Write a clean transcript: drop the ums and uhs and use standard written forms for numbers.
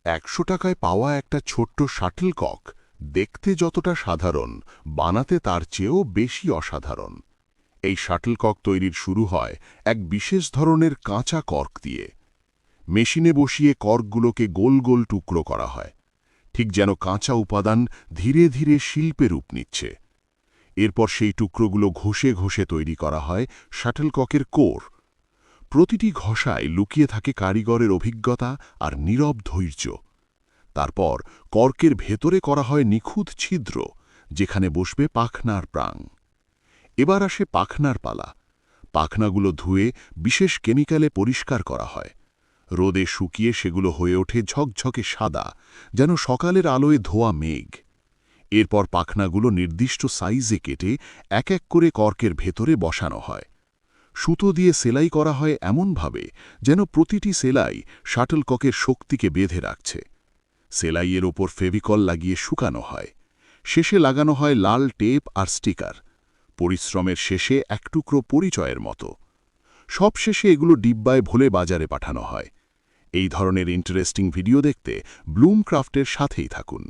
১০০ টাকায় পাওয়া একটা ছোট্ট শাটলকক দেখতে যতটা সাধারণ, বানাতে তার চেয়েও বেশি অসাধারণ। এই শাটলকক তৈরির শুরু হয় এক বিশেষ ধরনের কাঁচা কর্ক দিয়ে। মেশিনে বসিয়ে কর্কগুলোকে গোল গোল টুকরো করা হয়, ঠিক যেন কাঁচা উপাদান ধীরে ধীরে শিল্পে রূপ নিচ্ছে। এরপর সেই টুকরোগুলো ঘষে ঘষে তৈরি করা হয় শাটলককের কোর। প্রতিটি ঘষায় লুকিয়ে থাকে কারিগরের অভিজ্ঞতা আর নীরব ধৈর্য। তারপর কর্কের ভেতরে করা হয় নিখুঁত ছিদ্র, যেখানে বসবে পাখনার প্রাণ। এবার আসে পাখনার পালা। পাখনাগুলো ধুয়ে বিশেষ কেমিক্যালে পরিষ্কার করা হয়। রোদে শুকিয়ে সেগুলো হয়ে ওঠে ঝকঝকে সাদা, যেন সকালের আলোয় ধোয়া মেঘ। এরপর পাখনাগুলো নির্দিষ্ট সাইজে কেটে এক এক করে কর্কের ভেতরে বসানো হয়। সুতো দিয়ে সেলাই করা হয় এমনভাবে যেন প্রতিটি সেলাই শাটলককের শক্তিকে বেঁধে রাখছে। সেলাইয়ের ওপর ফেভিকল লাগিয়ে শুকানো হয়। শেষে লাগানো হয় লাল টেপ আর স্টিকার। পরিশ্রমের শেষে এক টুকরো পরিচয়ের মতো। সব শেষে এগুলো ডিব্বায় ভরে বাজারে পাঠানো হয়। এই ধরনের ইন্টারেস্টিং ভিডিও দেখতে ব্লুম ক্রাফটের সাথেই থাকুন।